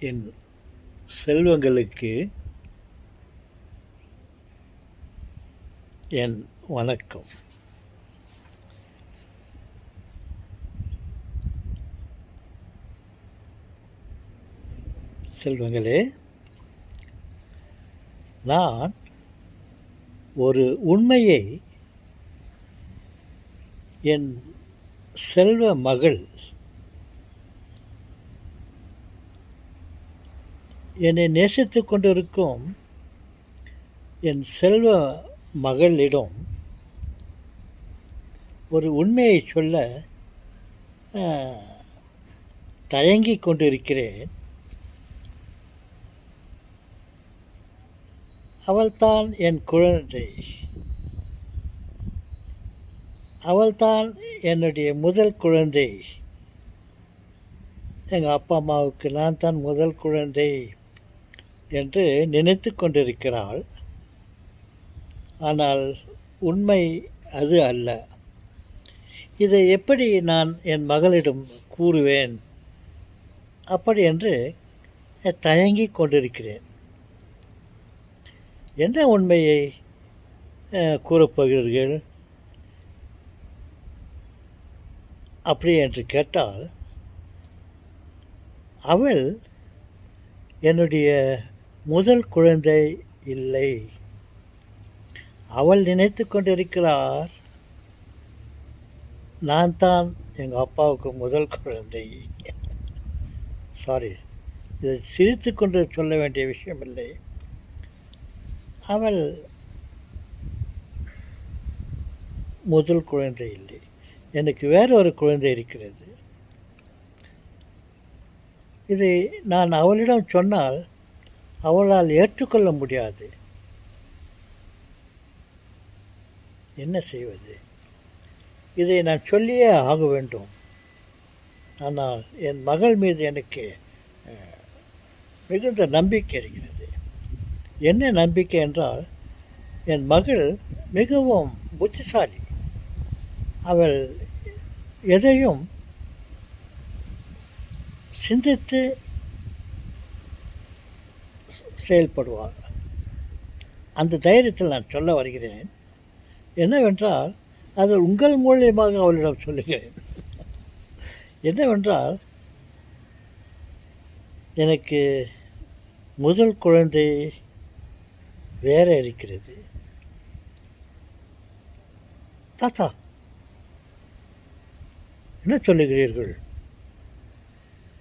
என் செல்வங்களுக்கு என் வணக்கம். செல்வங்களே, நான் ஒரு உண்மையை என் செல்வ மகள் என்னை நேசித்து கொண்டிருக்கும் என் செல்வ மகளிடம் ஒரு உண்மையை சொல்ல தயங்கிக் கொண்டிருக்கிறேன். அவள்தான் என் குழந்தை. அவள்தான் என்னுடைய முதல் குழந்தை. எங்கள் அப்பா அம்மாவுக்கு நான் தான் முதல் குழந்தை என்று நினைத்து கொண்டிருக்கிறாள். ஆனால் உண்மை அது அல்ல. இதை எப்படி நான் என் மகளிடம் கூறுவேன் அப்படி என்று தயங்கிக் கொண்டிருக்கிறேன். என்ன உண்மையை கூறப்போகிறீர்கள் அப்படி என்று கேட்டால், அவள் என்னுடைய முதல் குழந்தை இல்லை. அவள் நினைத்து கொண்டிருக்கிறார் நான் தான் எங்கள் அப்பாவுக்கு முதல் குழந்தை. சாரி, இதை சிரித்து கொண்டு சொல்ல வேண்டிய விஷயமில்லை. அவள் முதல் குழந்தை இல்லை, எனக்கு வேறு ஒரு குழந்தை இருக்கிறது. இதை நான் அவளிடம் சொன்னால் அவளால் ஏற்றுக்கொள்ள முடியாது. என்ன செய்வது? இதை நான் சொல்லியே ஆக வேண்டும். ஆனால் என் மகள் மீது எனக்கு மிகுந்த நம்பிக்கை இருக்கிறது. என்ன நம்பிக்கை என்றால், என் மகள் மிகவும் புத்திசாலி. அவள் எதையும் சிந்தித்து செயல்படுவாள். அந்த தைரியத்தில் நான் சொல்ல வருகிறேன். என்னவென்றால், அது உங்கள் மூலியமாக அவளிடம் சொல்லுகிறேன். என்னவென்றால், எனக்கு முதல் குழந்தை வேற இருக்கிறது. தாத்தா, என்ன சொல்லுகிறீர்கள்?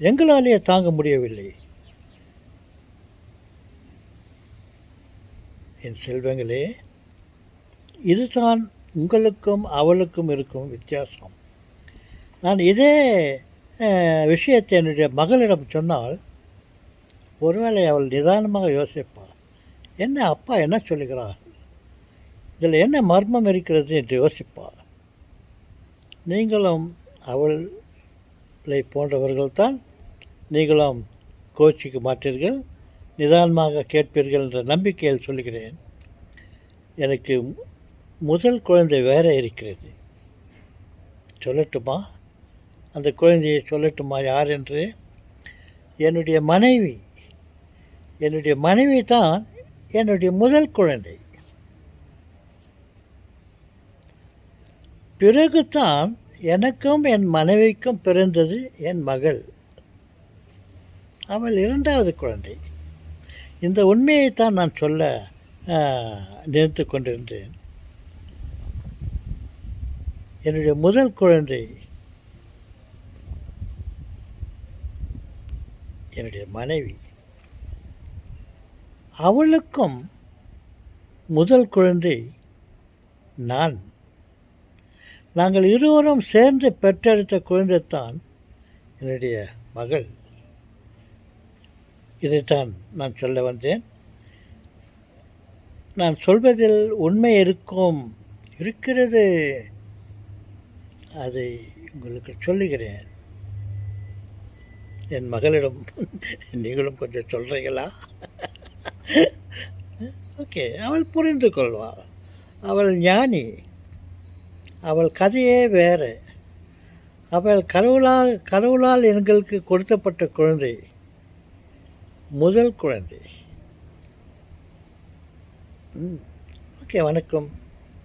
எங்களாலேயே தாங்க முடியவில்லை. என் செல்வங்களே, இதுதான் உங்களுக்கும் அவளுக்கும் இருக்கும் வித்தியாசம். நான் இதே விஷயத்தை என்னுடைய மகளிடம் சொன்னால் ஒருவேளை அவள் நிதானமாக யோசிப்பாள். என்ன அப்பா என்ன சொல்லுகிறார், இதில் என்ன மர்மம் இருக்கிறது என்று யோசிப்பாள். நீங்களும் அவளை போன்றவர்கள்தான். நீங்களும் கோச்சிக்க மாட்டீர்கள், நிதானமாக கேட்பீர்கள் என்ற நம்பிக்கையில் சொல்லுகிறேன். எனக்கு முதல் குழந்தை வேற இருக்கிறது. சொல்லட்டுமா? அந்த குழந்தையை சொல்லட்டுமா யார் என்று? என்னுடைய மனைவி. என்னுடைய மனைவி தான் என்னுடைய முதல் குழந்தை. பிறகுதான் எனக்கும் என் மனைவிக்கும் பிறந்தது என் மகள். அவள் இரண்டாவது குழந்தை. இந்த உண்மையைத்தான் நான் சொல்ல நினைத்து கொண்டிருந்தேன். என்னுடைய முதல் குழந்தை என்னுடைய மனைவி. அவளுக்கும் முதல் குழந்தை நான். நாங்கள் இருவரும் சேர்ந்து பெற்றெடுத்த குழந்தைத்தான் என்னுடைய மகள். இதைத்தான் நான் சொல்ல வந்தேன். நான் சொல்வதில் உண்மை இருக்கிறது. அதை உங்களுக்கு சொல்லுகிறேன். என் மகளிடம் நீங்களும் கொஞ்சம் சொல்கிறீங்களா? ஓகே, அவள் புரிந்து கொள்வாள். அவள் ஞானி. அவள் கதையே வேறு. அவள் கடவுளால் எங்களுக்கு கொடுத்தப்பட்ட குழந்தை. முதல் குழந்தை. ஓகே, வணக்கம்.